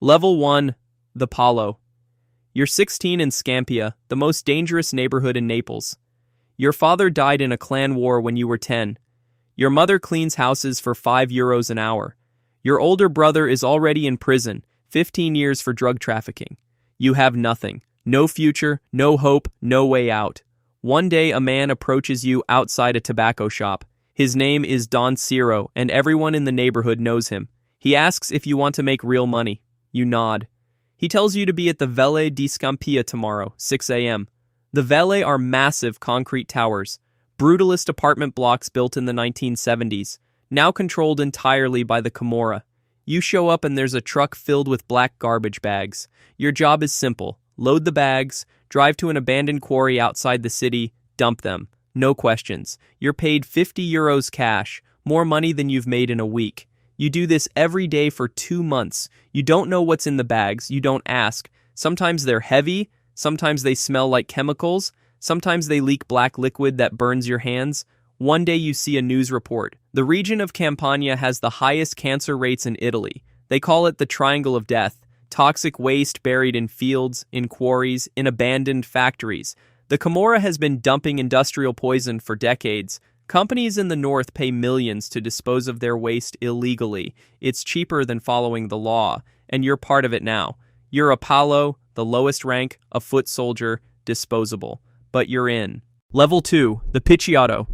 Level 1, the Palo. You're 16 in Scampia, the most dangerous neighborhood in Naples. Your father died in a clan war when you were 10. Your mother cleans houses for €5 an hour. Your older brother is already in prison, 15 years for drug trafficking. You have nothing. No future, no hope, no way out. One day a man approaches you outside a tobacco shop. His name is Don Ciro, and everyone in the neighborhood knows him. He asks if you want to make real money. You nod. He tells you to be at the Vele di Scampia tomorrow, 6 a.m. The Vele are massive concrete towers, brutalist apartment blocks built in the 1970s, now controlled entirely by the Camorra. You show up and there's a truck filled with black garbage bags. Your job is simple. Load the bags, drive to an abandoned quarry outside the city, dump them. No questions. You're paid €50 cash, more money than you've made in a week. You do this every day for 2 months. You don't know what's in the bags, you don't ask. Sometimes they're heavy, sometimes they smell like chemicals, sometimes they leak black liquid that burns your hands. One day you see a news report. The region of Campania has the highest cancer rates in Italy. They call it the Triangle of Death. Toxic waste buried in fields, in quarries, in abandoned factories. The Camorra has been dumping industrial poison for decades. Companies in the north pay millions to dispose of their waste illegally. It's cheaper than following the law, and you're part of it now. You're a Palo, the lowest rank, a foot soldier, disposable. But you're in. Level 2, the Picciotto.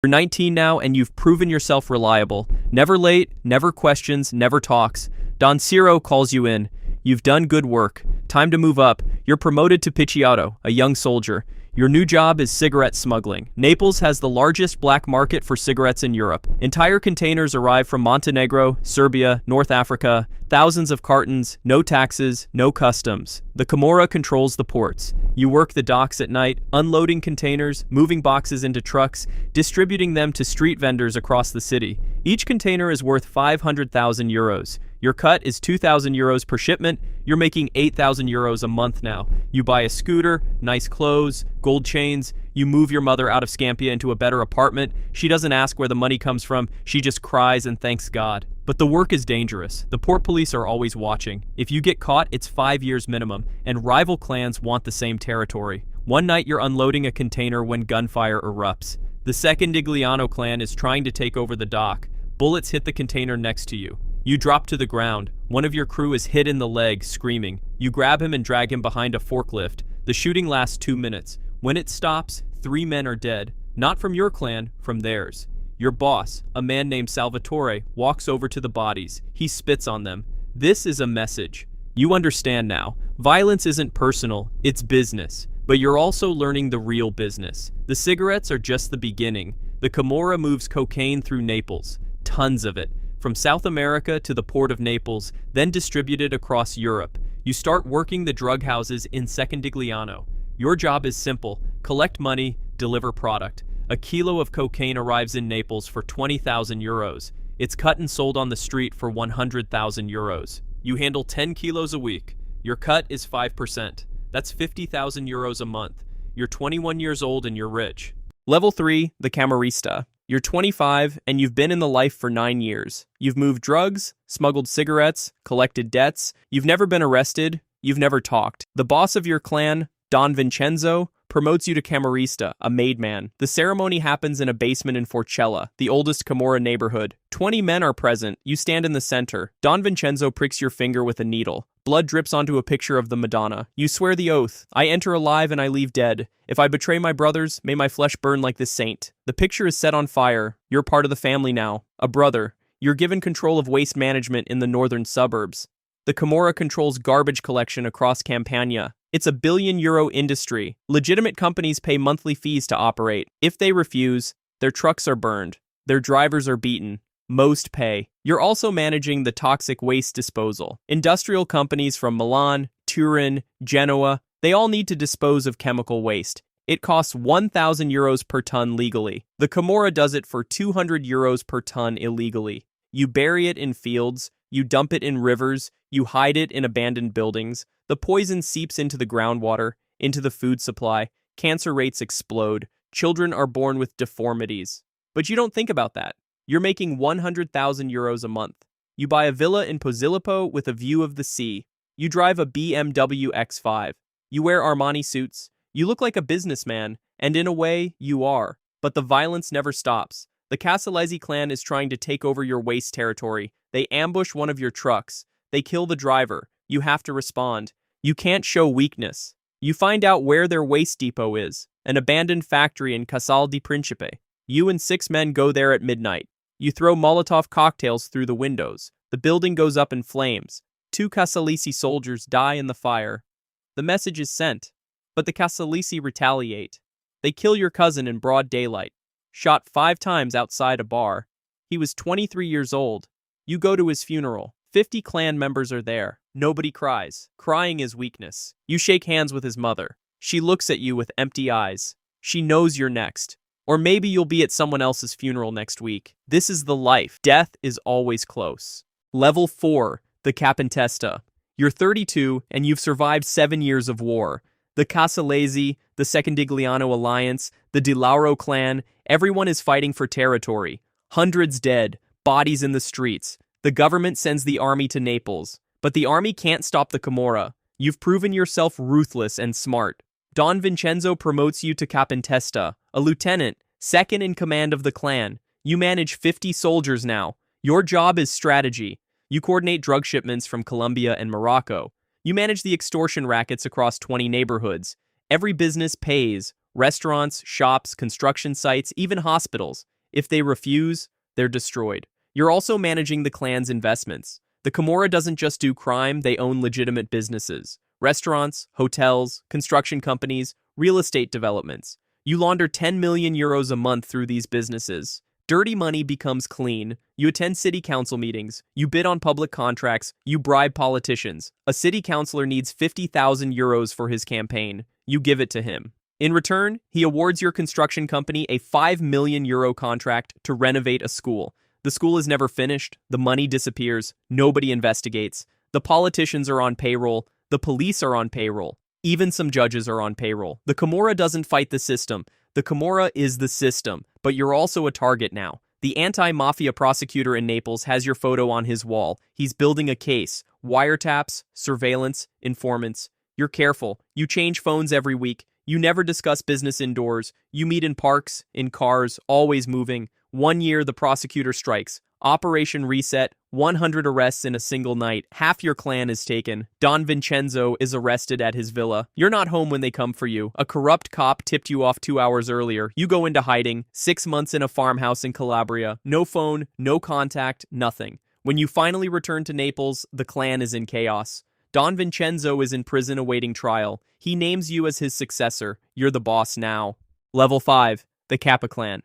You're 19 now and you've proven yourself reliable. Never late, never questions, never talks. Don Ciro calls you in. You've done good work. Time to move up. You're promoted to Picciotto, a young soldier. Your new job is cigarette smuggling. Naples has the largest black market for cigarettes in Europe. Entire containers arrive from Montenegro, Serbia, North Africa. Thousands of cartons, no taxes, no customs. The Camorra controls the ports. You work the docks at night, unloading containers, moving boxes into trucks, distributing them to street vendors across the city. Each container is worth €500,000. Your cut is €2,000 per shipment. You're making €8,000 a month now. You buy a scooter, nice clothes, gold chains. You move your mother out of Scampia into a better apartment. She doesn't ask where the money comes from. She just cries and thanks God. But the work is dangerous. The port police are always watching. If you get caught, it's 5 years minimum, and rival clans want the same territory. One night you're unloading a container when gunfire erupts. The second Igliano clan is trying to take over the dock. Bullets hit the container next to you. You drop to the ground. One of your crew is hit in the leg, screaming. You grab him and drag him behind a forklift. The shooting lasts 2 minutes. When it stops, 3 men are dead. Not from your clan, from theirs. Your boss, a man named Salvatore, walks over to the bodies. He spits on them. This is a message. You understand now. Violence isn't personal, it's business. But you're also learning the real business. The cigarettes are just the beginning. The Camorra moves cocaine through Naples. Tons of it. From South America to the port of Naples, then distributed across Europe. You start working the drug houses in Secondigliano. Your job is simple. Collect money, deliver product. A kilo of cocaine arrives in Naples for €20,000. It's cut and sold on the street for €100,000. You handle 10 kilos a week. Your cut is 5%. That's €50,000 a month. You're 21 years old and you're rich. Level 3, the Camorrista. You're 25 and you've been in the life for 9 years. You've moved drugs, smuggled cigarettes, collected debts. You've never been arrested. You've never talked. The boss of your clan, Don Vincenzo, promotes you to Camorrista, a made man. The ceremony happens in a basement in Forcella, the oldest Camorra neighborhood. 20 men are present. You stand in the center. Don Vincenzo pricks your finger with a needle. Blood drips onto a picture of the Madonna. You swear the oath. I enter alive and I leave dead. If I betray my brothers, may my flesh burn like the saint. The picture is set on fire. You're part of the family now. A brother. You're given control of waste management in the northern suburbs. The Camorra controls garbage collection across Campania. It's a €1 billion industry. Legitimate companies pay monthly fees to operate. If they refuse, their trucks are burned. Their drivers are beaten. Most pay. You're also managing the toxic waste disposal. Industrial companies from Milan, Turin, Genoa, they all need to dispose of chemical waste. It costs €1,000 per ton legally. The Camorra does it for €200 per ton illegally. You bury it in fields, you dump it in rivers, you hide it in abandoned buildings. The poison seeps into the groundwater, into the food supply. Cancer rates explode. Children are born with deformities. But you don't think about that. You're making €100,000 a month. You buy a villa in Posillipo with a view of the sea. You drive a BMW X5. You wear Armani suits. You look like a businessman, and in a way, you are. But the violence never stops. The Casalesi clan is trying to take over your waste territory. They ambush one of your trucks. They kill the driver. You have to respond. You can't show weakness. You find out where their waste depot is, an abandoned factory in Casal di Principe. You and 6 men go there at midnight. You throw Molotov cocktails through the windows. The building goes up in flames. 2 Casalesi soldiers die in the fire. The message is sent, but the Casalesi retaliate. They kill your cousin in broad daylight, shot 5 times outside a bar. He was 23 years old. You go to his funeral. 50 clan members are there. Nobody cries. Crying is weakness. You shake hands with his mother. She looks at you with empty eyes. She knows you're next. Or maybe you'll be at someone else's funeral next week. This is the life. Death is always close. Level 4, the Capintesta. You're 32 and you've survived 7 years of war. The Casalesi, the Secondigliano Alliance, the Di Lauro clan, everyone is fighting for territory. Hundreds dead, bodies in the streets. The government sends the army to Naples. But the army can't stop the Camorra. You've proven yourself ruthless and smart. Don Vincenzo promotes you to Capintesta, a lieutenant, second in command of the clan. You manage 50 soldiers now. Your job is strategy. You coordinate drug shipments from Colombia and Morocco. You manage the extortion rackets across 20 neighborhoods. Every business pays. Restaurants, shops, construction sites, even hospitals. If they refuse, they're destroyed. You're also managing the clan's investments. The Camorra doesn't just do crime, they own legitimate businesses. Restaurants, hotels, construction companies, real estate developments. You launder 10 million euros a month through these businesses. Dirty money becomes clean. You attend city council meetings. You bid on public contracts. You bribe politicians. A city councilor needs 50,000 euros for his campaign. You give it to him. In return, he awards your construction company a 5 million euro contract to renovate a school. The school is never finished. The money disappears. Nobody investigates. The politicians are on payroll. The police are on payroll. Even some judges are on payroll. The Camorra doesn't fight the system. The Camorra is the system, but you're also a target now. The anti-mafia prosecutor in Naples has your photo on his wall. He's building a case. Wiretaps, surveillance, informants. You're careful. You change phones every week. You never discuss business indoors. You meet in parks, in cars, always moving. 1 year, the prosecutor strikes. Operation Reset, 100 arrests in a single night. Half your clan is taken. Don Vincenzo is arrested at his villa. You're not home when they come for you. A corrupt cop tipped you off 2 hours earlier. You go into hiding. 6 months in a farmhouse in Calabria. No phone, no contact, nothing. When you finally return to Naples, the clan is in chaos. Don Vincenzo is in prison awaiting trial. He names you as his successor. You're the boss now. Level 5, the Kappa clan.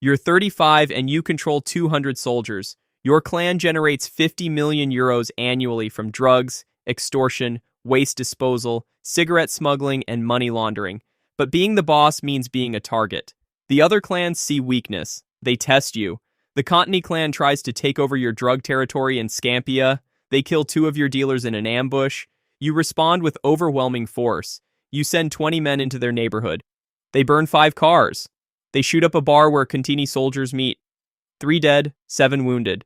You're 35 and you control 200 soldiers. Your clan generates 50 million euros annually from drugs, extortion, waste disposal, cigarette smuggling, and money laundering. But being the boss means being a target. The other clans see weakness. They test you. The Contini clan tries to take over your drug territory in Scampia. They kill 2 of your dealers in an ambush. You respond with overwhelming force. You send 20 men into their neighborhood. They burn 5 cars. They shoot up a bar where Contini soldiers meet. 3 dead, 7 wounded.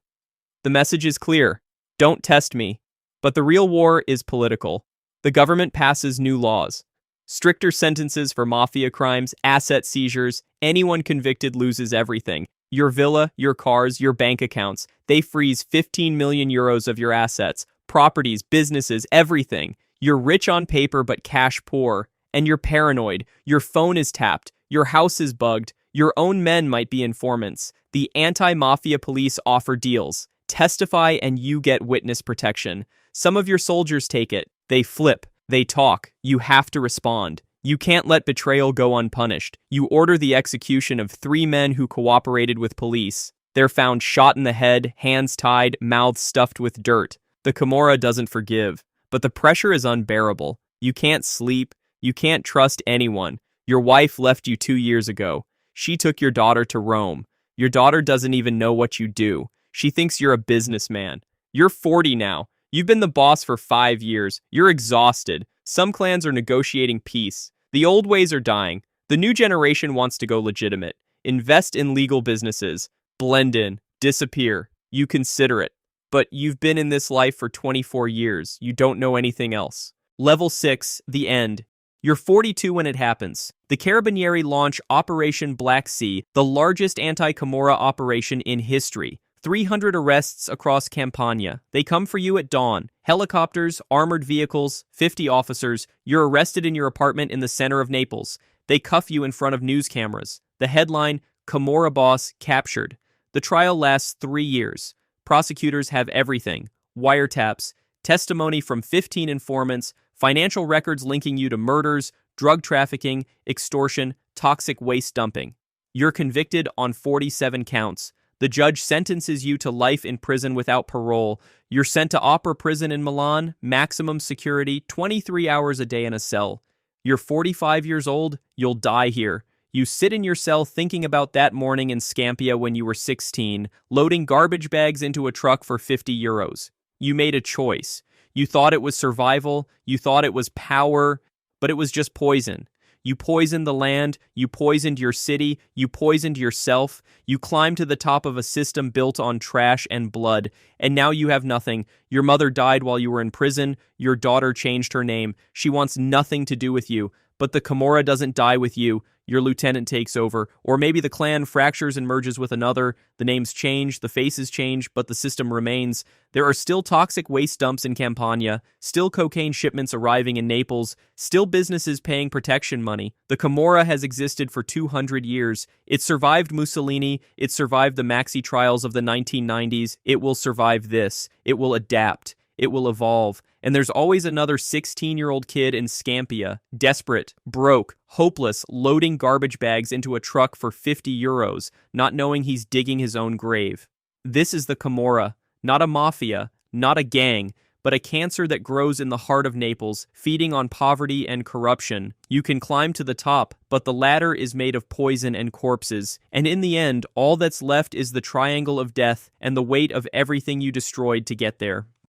The message is clear. Don't test me. But the real war is political. The government passes new laws. Stricter sentences for mafia crimes, asset seizures. Anyone convicted loses everything. Your villa, your cars, your bank accounts. They freeze 15 million euros of your assets, properties, businesses, everything. You're rich on paper but cash poor. And you're paranoid. Your phone is tapped. Your house is bugged. Your own men might be informants. The anti-mafia police offer deals. Testify and you get witness protection. Some of your soldiers take it. They flip. They talk. You have to respond. You can't let betrayal go unpunished. You order the execution of 3 men who cooperated with police. They're found shot in the head, hands tied, mouths stuffed with dirt. The Camorra doesn't forgive. But the pressure is unbearable. You can't sleep. You can't trust anyone. Your wife left you 2 years ago. She took your daughter to Rome. Your daughter doesn't even know what you do. She thinks you're a businessman. You're 40 now. You've been the boss for 5 years. You're exhausted. Some clans are negotiating peace. The old ways are dying. The new generation wants to go legitimate. Invest in legal businesses. Blend in. Disappear. You consider it. but you've been in this life for 24 years. You don't know anything else. Level 6, the end. You're 42 when it happens. The Carabinieri launch Operation Black Sea, the largest anti-Camorra operation in history. 300 arrests across Campania. They come for you at dawn. Helicopters, armored vehicles, 50 officers. You're arrested in your apartment in the center of Naples. They cuff you in front of news cameras. The headline, Camorra boss captured. The trial lasts 3 years. Prosecutors have everything. Wiretaps, testimony from 15 informants, financial records linking you to murders, drug trafficking, extortion, toxic waste dumping. You're convicted on 47 counts. The judge sentences you to life in prison without parole. You're sent to Opera Prison in Milan, maximum security, 23 hours a day in a cell. You're 45 years old, you'll die here. You sit in your cell thinking about that morning in Scampia when you were 16, loading garbage bags into a truck for 50 euros. You made a choice. You thought it was survival, you thought it was power, but it was just poison. You poisoned the land, you poisoned your city, you poisoned yourself, you climbed to the top of a system built on trash and blood, and now you have nothing. Your mother died while you were in prison, your daughter changed her name, she wants nothing to do with you, but the Camorra doesn't die with you. Your lieutenant takes over, or maybe the clan fractures and merges with another, the names change, the faces change, but the system remains. There are still toxic waste dumps in Campania, still cocaine shipments arriving in Naples, still businesses paying protection money. The Camorra has existed for 200 years. It survived Mussolini, it survived the Maxi trials of the 1990s, it will survive this, it will adapt. It will evolve, and there's always another 16-year-old kid in Scampia, desperate, broke, hopeless, loading garbage bags into a truck for 50 euros, not knowing he's digging his own grave. This is the Camorra, not a mafia, not a gang, but a cancer that grows in the heart of Naples, feeding on poverty and corruption. You can climb to the top, but the ladder is made of poison and corpses, and in the end, all that's left is the triangle of death and the weight of everything you destroyed to get there.